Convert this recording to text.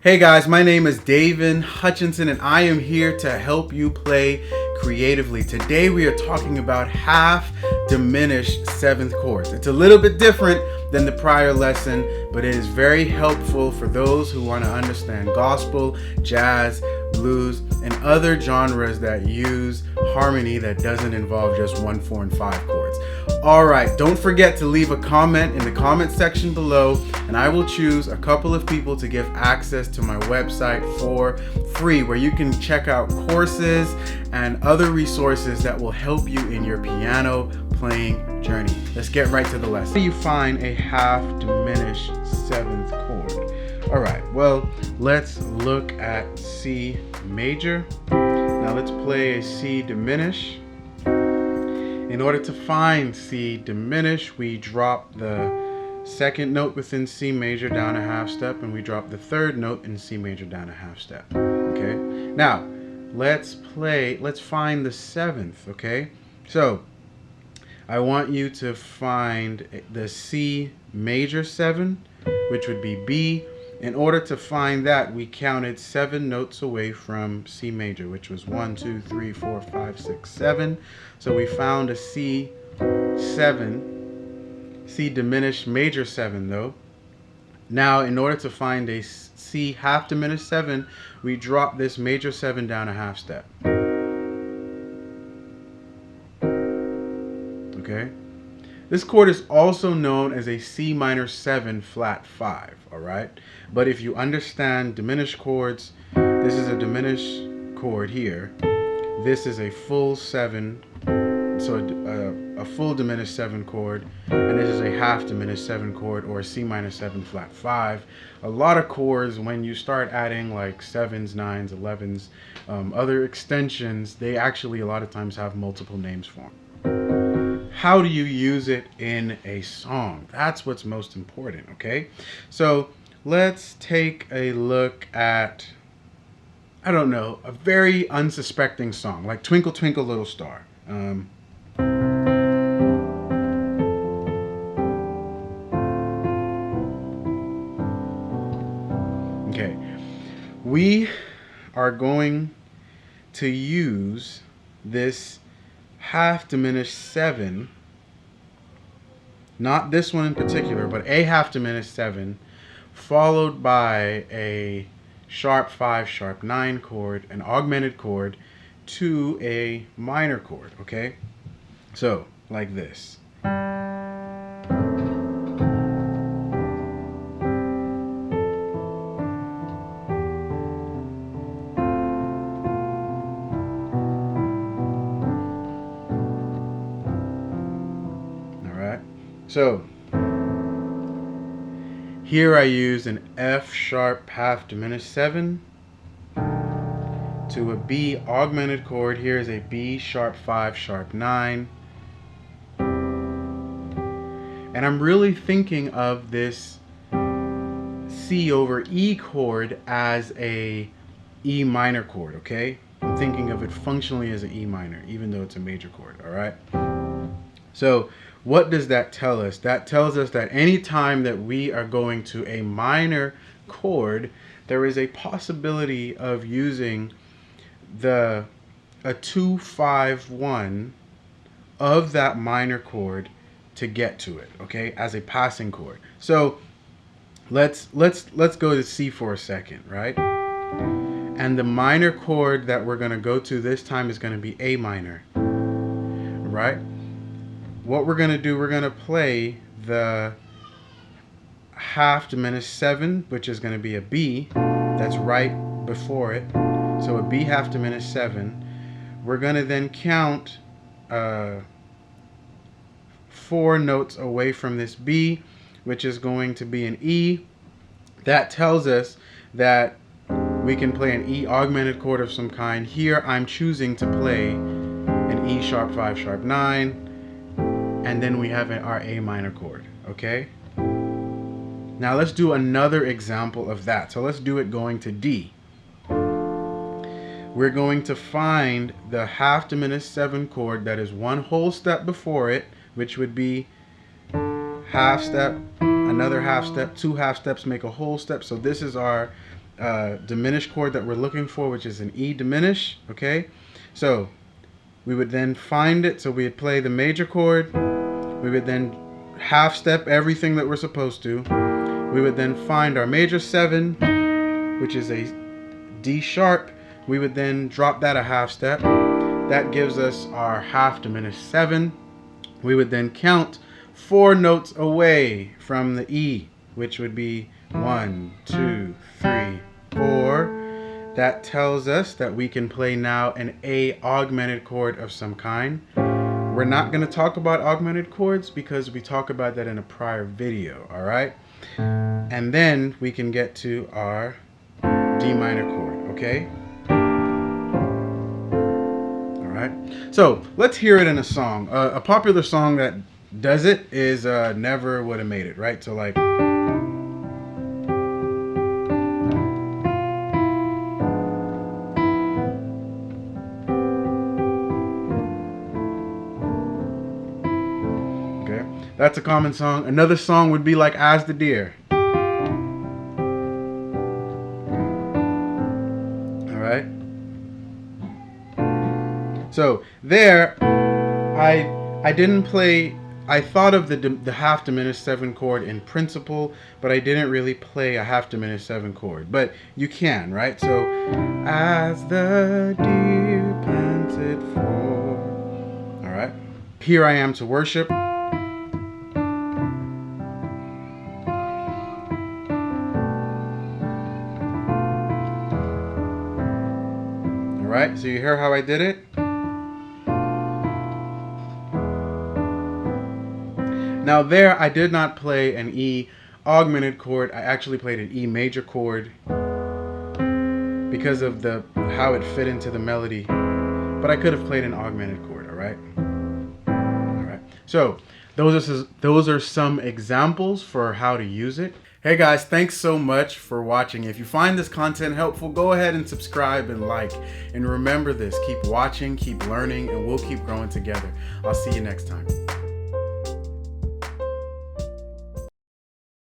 Hey guys, my name is David Hutchinson and I am here to help you play creatively. Today we are talking about half diminished seventh chords. It's a little bit different than the prior lesson, but it is very helpful for those who want to understand gospel, jazz, blues, and other genres that use harmony that doesn't involve just 1, 4, and 5 chords. Alright, don't forget to leave a comment in the comment section below and I will choose a couple of people to give access to my website for free, where you can check out courses and other resources that will help you in your piano playing journey. Let's get right to the lesson. How do you find a half diminished seventh chord? Alright, well, let's look at C major. Now let's play a C diminished. In order to find C diminished, we drop the second note within C major down a half step, and we drop the third note in C major down a half step. Okay? Now, let's find the seventh, okay? So, I want you to find the C major 7, which would be B. In order to find that, we counted 7 notes away from C major, which was 1, 2, 3, 4, 5, 6, 7. So we found a C7, C diminished major 7 though. Now, in order to find a C half diminished 7, we drop this major 7 down a half step. Okay? This chord is also known as a C minor 7 flat 5, alright? But if you understand diminished chords, this is a diminished chord here. This is a full 7, so a full diminished 7 chord, and this is a half diminished 7 chord, or a C minor 7 flat 5. A lot of chords, when you start adding like 7s, 9s, 11s, other extensions, they actually a lot of times have multiple names for them. How do you use it in a song? That's what's most important, okay? So let's take a look at, I don't know, a very unsuspecting song, like Twinkle Twinkle Little Star. Okay, we are going to use this half diminished 7, not this one in particular, but a half diminished 7, followed by a sharp 5, sharp 9 chord, an augmented chord, to a minor chord, okay? So, like this. So, here I use an F sharp half diminished 7 to a B augmented chord. Here is a B sharp 5 sharp 9. And I'm really thinking of this C over E chord as a E minor chord, okay? I'm thinking of it functionally as an E minor, even though it's a major chord, alright? So, what does that tell us? That tells us that any time that we are going to a minor chord, there is a possibility of using a 2, 5, 1 of that minor chord to get to it, okay, as a passing chord. So let's go to C for a second, right? And the minor chord that we're going to go to this time is going to be A minor, right? What we're going to do, we're going to play the half diminished 7, which is going to be a B, that's right before it. So a B half diminished 7. We're going to then count 4 notes away from this B, which is going to be an E. That tells us that we can play an E augmented chord of some kind. Here I'm choosing to play an E sharp 5 sharp 9. And then we have our A minor chord, okay? Now let's do another example of that. So let's do it going to D. We're going to find the half diminished 7 chord that is 1 whole step before it, which would be half step, another half step, 2 half steps make a whole step. So this is our diminished chord that we're looking for, which is an E diminished, okay? So we would then find it, so we would play the major chord, we would then half step everything that we're supposed to, we would then find our major 7, which is a D sharp, we would then drop that a half step, that gives us our half diminished 7, we would then count 4 notes away from the E, which would be 1, 2, 3, 4. That tells us that we can play now an A augmented chord of some kind. We're not going to talk about augmented chords because we talked about that in a prior video, all right? And then we can get to our D minor chord, okay? All right. So let's hear it in a song. A popular song that does it is Never Would Have Made It, right? So like... That's a common song. Another song would be like As the Deer. All right. So there, I didn't play. I thought of the half diminished 7 chord in principle, but I didn't really play a half diminished 7 chord. But you can, right? So, as the deer panted for. All right. Here I am to worship. Right, so you hear how I did it? Now there, I did not play an E augmented chord. I actually played an E major chord because of how it fit into the melody. But I could have played an augmented chord, all right? All right. So those are some examples for how to use it. Hey guys, thanks so much for watching. If you find this content helpful, go ahead and subscribe and like. And remember this, keep watching, keep learning, and we'll keep growing together. I'll see you next time.